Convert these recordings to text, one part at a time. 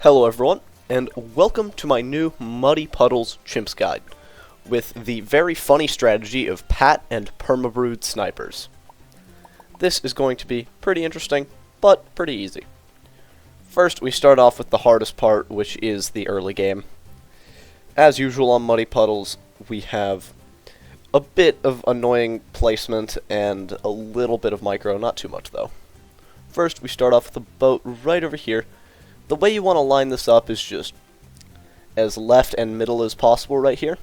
Hello everyone, and welcome to my new Muddy Puddles Chimps guide, with the very funny strategy of pat and permabrewed snipers. This is going to be pretty interesting, but pretty easy. First, we start off with the hardest part, which is the early game. As usual on Muddy Puddles, we have a bit of annoying placement and a little bit of micro, not too much though. First, we start off with a boat right over here. The way you want to line this up is just as left and middle as possible right here,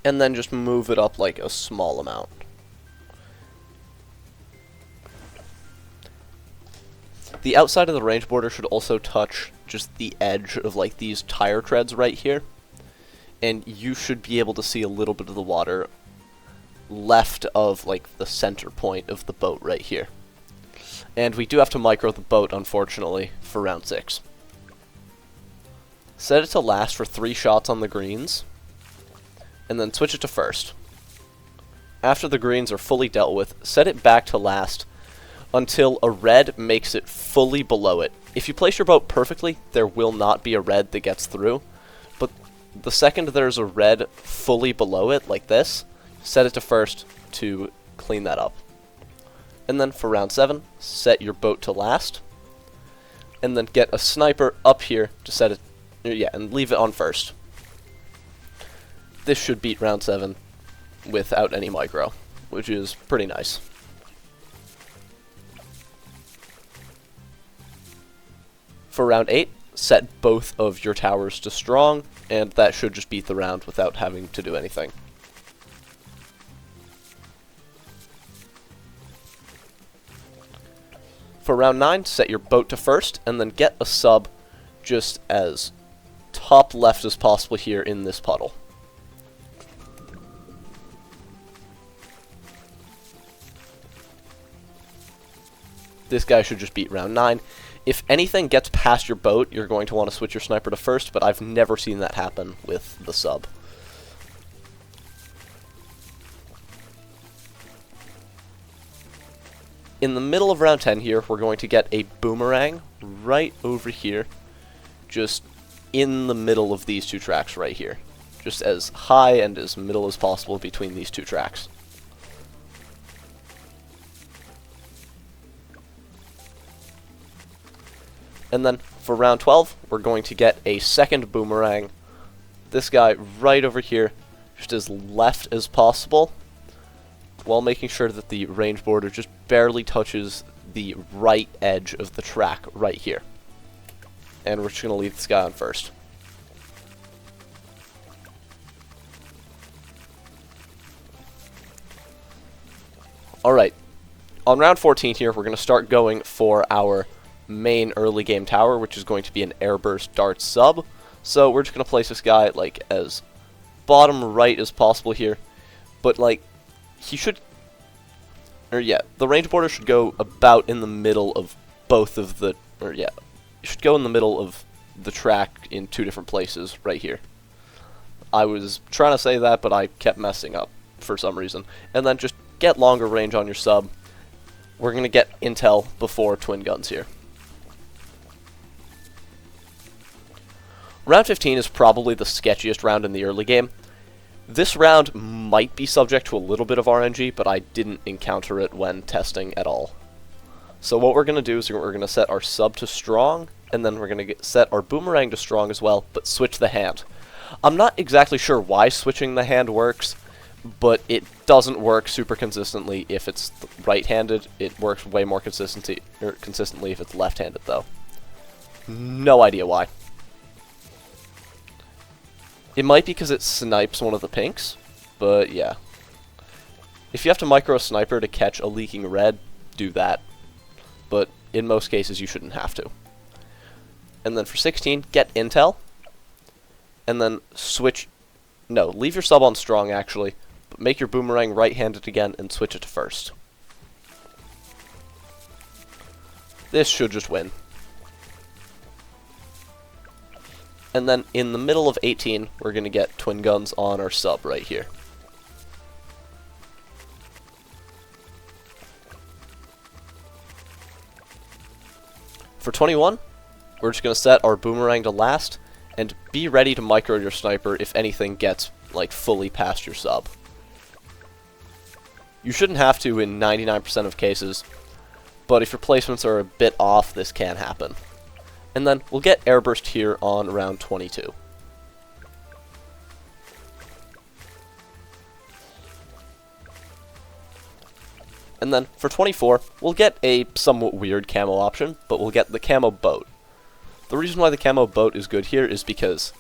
and then just move it up like a small amount. The outside of the range border should also touch just the edge of like these tire treads right here, and you should be able to see a little bit of the water left of like the center point of the boat right here. And we do have to micro the boat, unfortunately, for round 6. Set it to last for 3 shots on the greens, and then switch it to first. After the greens are fully dealt with, set it back to last until a red makes it fully below it. If you place your boat perfectly, there will not be a red that gets through, but the second there's a red fully below it, like this, set it to first to clean that up. And then for round 7, set your boat to last, and then get a sniper up here to set it, and leave it on first. This should beat round 7 without any micro, which is pretty nice. For round 8, set both of your towers to strong, and that should just beat the round without having to do anything. For round 9, set your boat to first, and then get a sub just as top left as possible here in this puddle. This guy should just beat round 9. If anything gets past your boat, you're going to want to switch your sniper to first, but I've never seen that happen with the sub. In the middle of round 10 here, we're going to get a boomerang right over here, just in the middle of these 2 tracks right here. Just as high and as middle as possible between these 2 tracks. And then for round 12, we're going to get a second boomerang. This guy right over here, just as left as possible, while making sure that the range border just barely touches the right edge of the track right here. And we're just going to leave this guy on first. Alright, on round 14 here, we're going to start going for our main early game tower, which is going to be an airburst dart sub. So we're just going to place this guy like as bottom right as possible here, but like he should, the range border should go about in the middle of both of the, it should go in the middle of the track in 2 different places right here. I was trying to say that, but I kept messing up for some reason. And then just get longer range on your sub. We're going to get intel before twin guns here. Round 15 is probably the sketchiest round in the early game. This round might be subject to a little bit of RNG, but I didn't encounter it when testing at all. So what we're going to do is we're going to set our sub to strong, and then we're going to set our boomerang to strong as well, but switch the hand. I'm not exactly sure why switching the hand works, but it doesn't work super consistently if it's right-handed. It works way more consistently if it's left-handed, though. No idea why. It might be because it snipes one of the pinks, but yeah. If you have to micro a sniper to catch a leaking red, do that. But in most cases, you shouldn't have to. And then for 16, get intel. And then leave your sub on strong, actually. But make your boomerang right-handed again and switch it to first. This should just win. And then in the middle of 18, we're going to get twin guns on our sub right here. For 21, we're just going to set our boomerang to last, and be ready to micro your sniper if anything gets, like, fully past your sub. You shouldn't have to in 99% of cases, but if your placements are a bit off, this can happen. And then we'll get airburst here on round 22. And then for 24, we'll get a somewhat weird camo option, but we'll get the camo boat. The reason why the camo boat is good here is because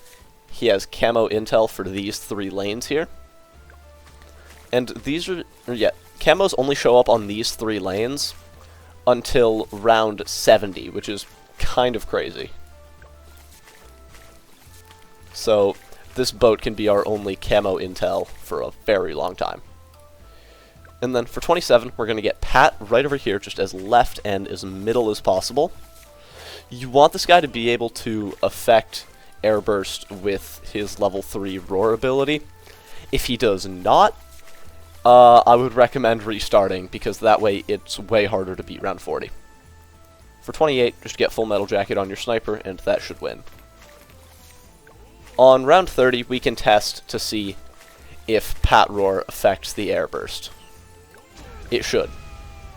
he has camo intel for these 3 lanes here. And these are, camos only show up on these 3 lanes until round 70, which is kind of crazy. So this boat can be our only camo intel for a very long time. And then for 27, we're going to get Pat right over here, just as left and as middle as possible. You want this guy to be able to affect airburst with his level 3 roar ability. If he does not, I would recommend restarting, because that way it's way harder to beat round 40. For 28, just get full metal jacket on your sniper, and that should win. On round 30, we can test to see if Pat Roar affects the airburst. It should.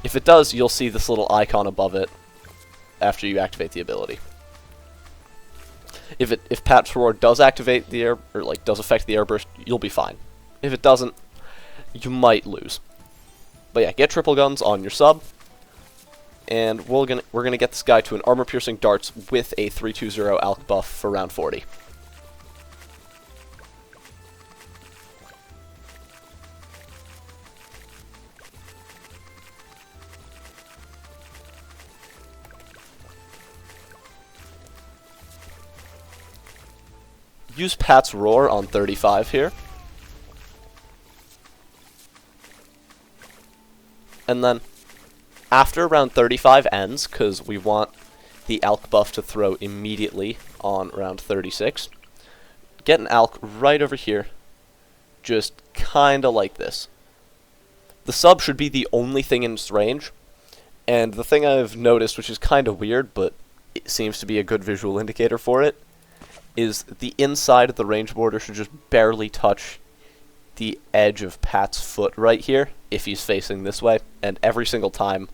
If it does, you'll see this little icon above it after you activate the ability. If Pat's Roar does activate the does affect the airburst, you'll be fine. If it doesn't, you might lose. But yeah, get triple guns on your sub, and we're gonna get this guy to an armor piercing darts with a 320 alch buff for round 40. Use Pat's Roar on 35 here. And then, after round 35 ends, because we want the alch buff to throw immediately on round 36, get an alch right over here, just kinda like this. The sub should be the only thing in its range, and the thing I've noticed, which is kinda weird, but it seems to be a good visual indicator for it, is the inside of the range border should just barely touch the edge of Pat's foot right here, if he's facing this way, and every single time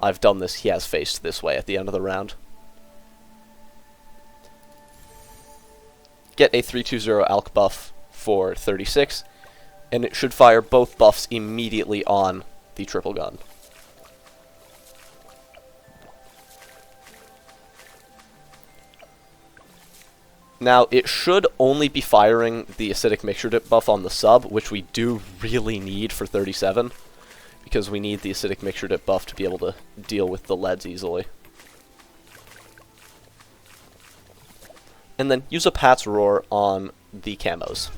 I've done this, he has faced this way at the end of the round. Get a 320 alch buff for 36, and it should fire both buffs immediately on the triple gun. Now, it should only be firing the acidic mixture dip buff on the sub, which we do really need for 37, because we need the acidic mixture dip buff to be able to deal with the leads easily. And then use a Pat's Roar on the camos.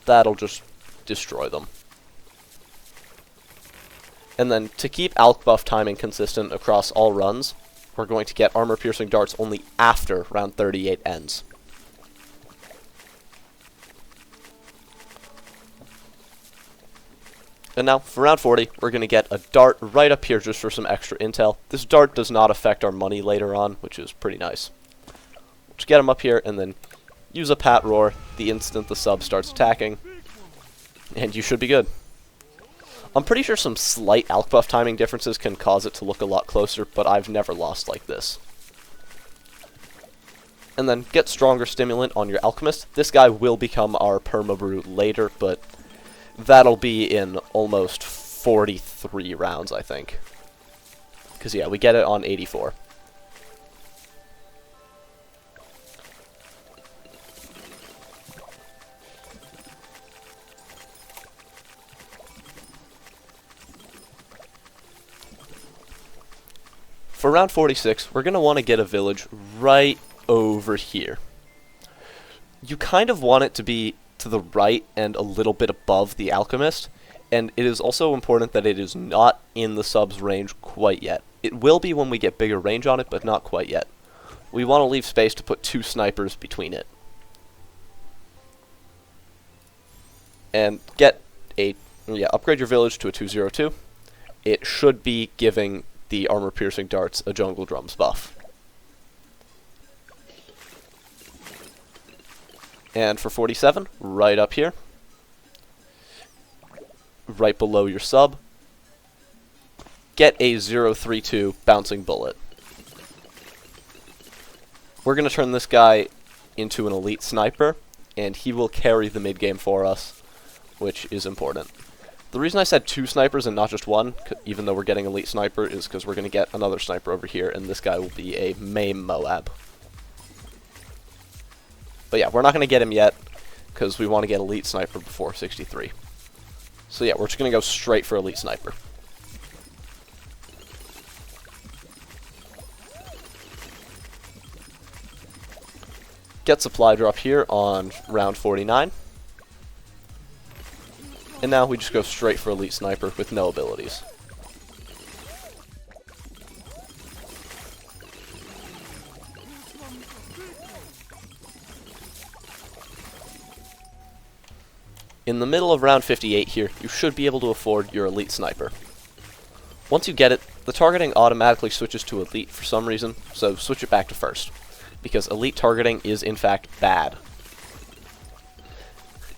That'll just destroy them. And then, to keep alch buff timing consistent across all runs, we're going to get armor piercing darts only after round 38 ends. And now, for round 40, we're going to get a dart right up here just for some extra intel. This dart does not affect our money later on, which is pretty nice. Just get him up here, and then use a Pat Roar the instant the sub starts attacking, and you should be good. I'm pretty sure some slight alch buff timing differences can cause it to look a lot closer, but I've never lost like this. And then get stronger stimulant on your alchemist. This guy will become our pbrew later, but that'll be in almost 43 rounds, I think. Because yeah, we get it on 84. For round 46, we're going to want to get a village right over here. You kind of want it to be to the right and a little bit above the alchemist, and it is also important that it is not in the sub's range quite yet. It will be when we get bigger range on it, but not quite yet. We want to leave space to put 2 snipers between it. And get a, upgrade your village to a 202. It should be giving the armor-piercing darts a jungle drums buff. And for 47, right up here, right below your sub, get a 032 bouncing bullet. We're going to turn this guy into an elite sniper, and he will carry the mid-game for us, which is important. The reason I said 2 snipers and not just 1, even though we're getting elite sniper, is because we're going to get another sniper over here, and this guy will be a main Moab. But yeah, we're not going to get him yet, because we want to get elite sniper before 63. So yeah, we're just going to go straight for elite sniper. Get supply drop here on round 49. And now we just go straight for elite sniper with no abilities. In the middle of round 58 here, you should be able to afford your elite sniper. Once you get it, the targeting automatically switches to elite for some reason, so switch it back to first, because elite targeting is in fact bad.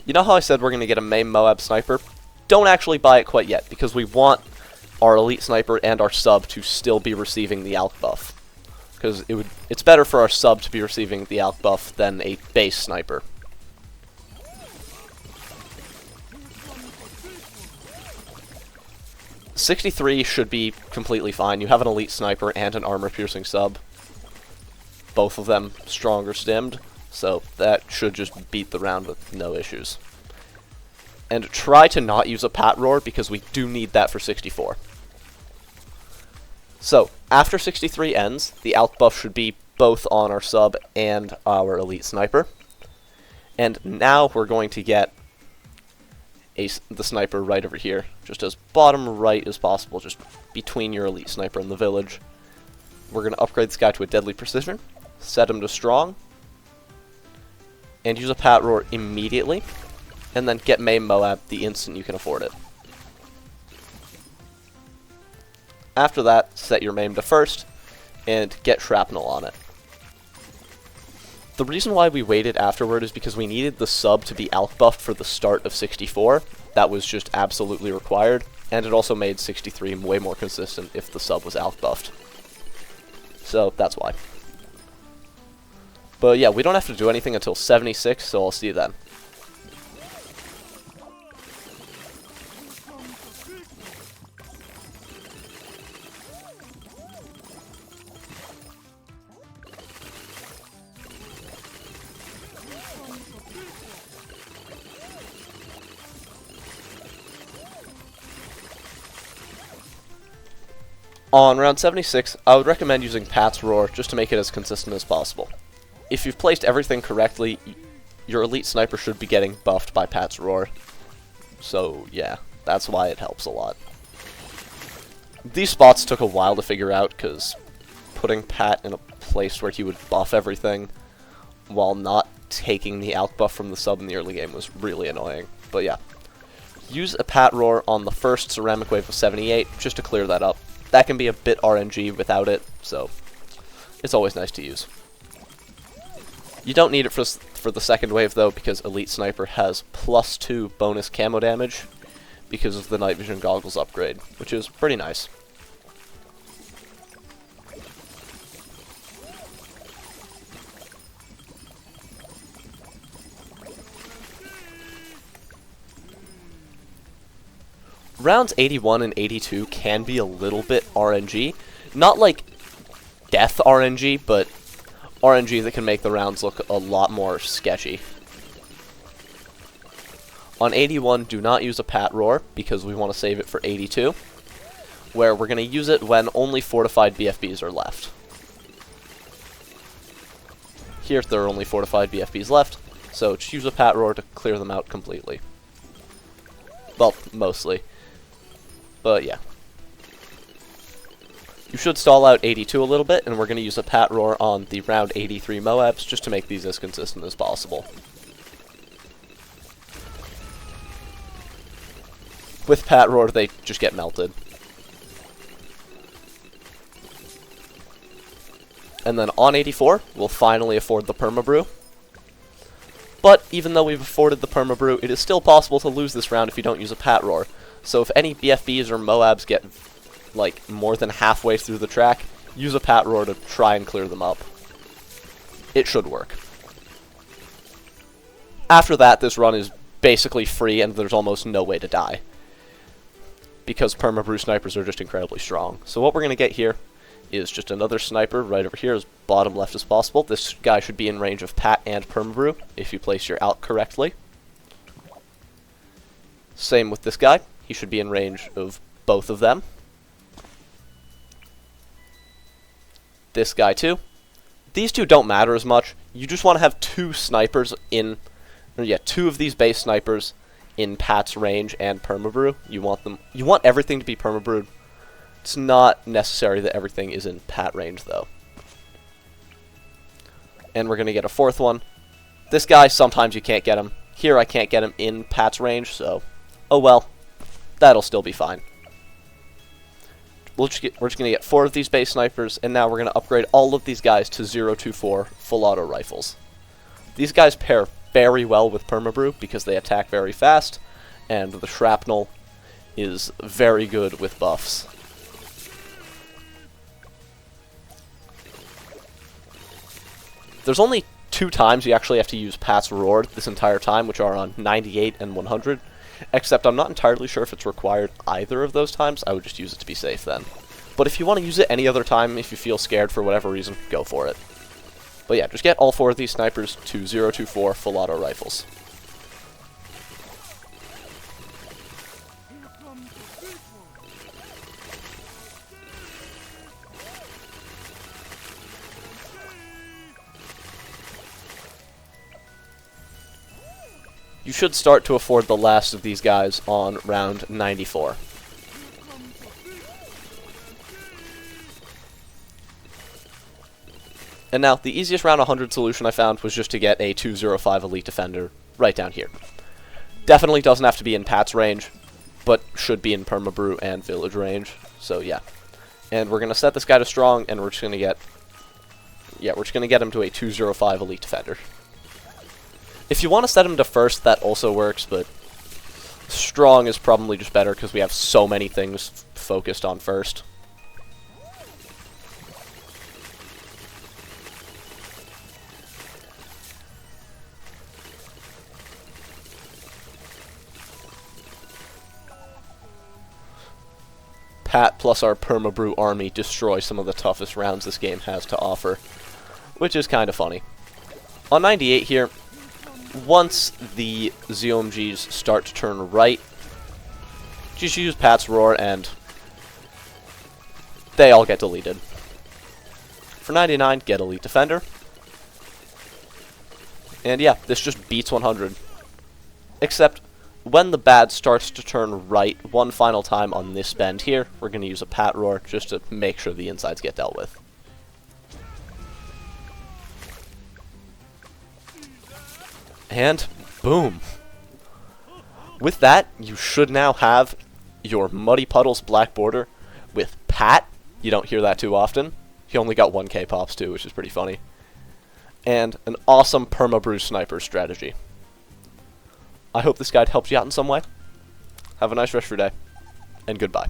You know how I said we're going to get a main Moab sniper? Don't actually buy it quite yet, because we want our elite sniper and our sub to still be receiving the alk buff. Because it's better for our sub to be receiving the alk buff than a base sniper. .63 should be completely fine. You have an elite sniper and an armor-piercing sub. Both of them stronger stimmed, so that should just beat the round with no issues. And try to not use a Pat Roar, because we do need that for 64. So, after 63 ends, the alk buff should be both on our sub and our elite sniper. And now we're going to get the sniper right over here, just as bottom right as possible, just between your elite sniper and the village. We're going to upgrade this guy to a deadly precision, set him to strong, and use a Pat Roar immediately, and then get main Moab the instant you can afford it. After that, set your main to first, and get shrapnel on it. The reason why we waited afterward is because we needed the sub to be alk buffed for the start of 64. That was just absolutely required, and it also made 63 way more consistent if the sub was alk buffed. So that's why. But yeah, we don't have to do anything until 76, so I'll see you then. On round 76, I would recommend using Pat's Roar just to make it as consistent as possible. If you've placed everything correctly, your elite sniper should be getting buffed by Pat's Roar. So yeah, that's why it helps a lot. These spots took a while to figure out, because putting Pat in a place where he would buff everything while not taking the alk buff from the sub in the early game was really annoying. But yeah, use a Pat Roar on the first ceramic wave of 78 just to clear that up. That can be a bit RNG without it, so it's always nice to use. You don't need it for the second wave, though, because Elite Sniper has +2 bonus camo damage because of the night vision goggles upgrade, which is pretty nice. Rounds 81 and 82 can be a little bit RNG. Not like death RNG, but RNG that can make the rounds look a lot more sketchy. On 81, do not use a Pat Roar, because we want to save it for 82, where we're going to use it when only fortified BFBs are left. Here, there are only fortified BFBs left, so just use a Pat Roar to clear them out completely. Well, mostly. But yeah. You should stall out 82 a little bit, and we're going to use a Pat Roar on the round 83 Moabs just to make these as consistent as possible. With Pat Roar, they just get melted. And then on 84, we'll finally afford the permabrew. But even though we've afforded the permabrew, it is still possible to lose this round if you don't use a Pat Roar. So if any BFBs or Moabs get like more than halfway through the track, use a Pat Roar to try and clear them up. It should work. After that, this run is basically free and there's almost no way to die, because permabrew snipers are just incredibly strong. So what we're going to get here is just another sniper right over here, as bottom left as possible. This guy should be in range of Pat and permabrew if you place your alt correctly. Same with this guy. He should be in range of both of them. This guy too. These two don't matter as much. You just want to have two snipers in, two of these base snipers in Pat's range and permabrew. You want everything to be permabrewed. It's not necessary that everything is in Pat range, though. And we're going to get a fourth one. This guy, sometimes you can't get him. Here I can't get him in Pat's range, so oh well. That'll still be fine. We're just going to get 4 of these base snipers, and now we're going to upgrade all of these guys to 0.24 full auto rifles. These guys pair very well with permabrew because they attack very fast, and the shrapnel is very good with buffs. There's only 2 times you actually have to use Pat's Roar this entire time, which are on 98 and 100, except I'm not entirely sure if it's required either of those times. I would just use it to be safe then. But if you want to use it any other time, if you feel scared for whatever reason, go for it. But yeah, just get all 4 of these snipers to 0.24 full auto rifles. You should start to afford the last of these guys on round 94. And now, the easiest round 100 solution I found was just to get a 205 Elite Defender right down here. Definitely doesn't have to be in Pat's range, but should be in permabrew and village range, so yeah. And we're going to set this guy to strong, and we're just going to get, him to a 205 Elite Defender. If you want to set him to first, that also works, but strong is probably just better because we have so many things focused on first. Pat plus our permabrew army destroy some of the toughest rounds this game has to offer, which is kind of funny. On 98 here, once the ZOMGs start to turn right, just use Pat's Roar and they all get deleted. For 99, get Elite Defender. And yeah, this just beats 100. Except, when the bad starts to turn right one final time on this bend here, we're going to use a Pat Roar just to make sure the insides get dealt with. And boom. With that, you should now have your Muddy Puddles black border with Pat. You don't hear that too often. He only got 1k pops too, which is pretty funny. And an awesome permabrew sniper strategy. I hope this guide helps you out in some way. Have a nice rest of your day, and goodbye.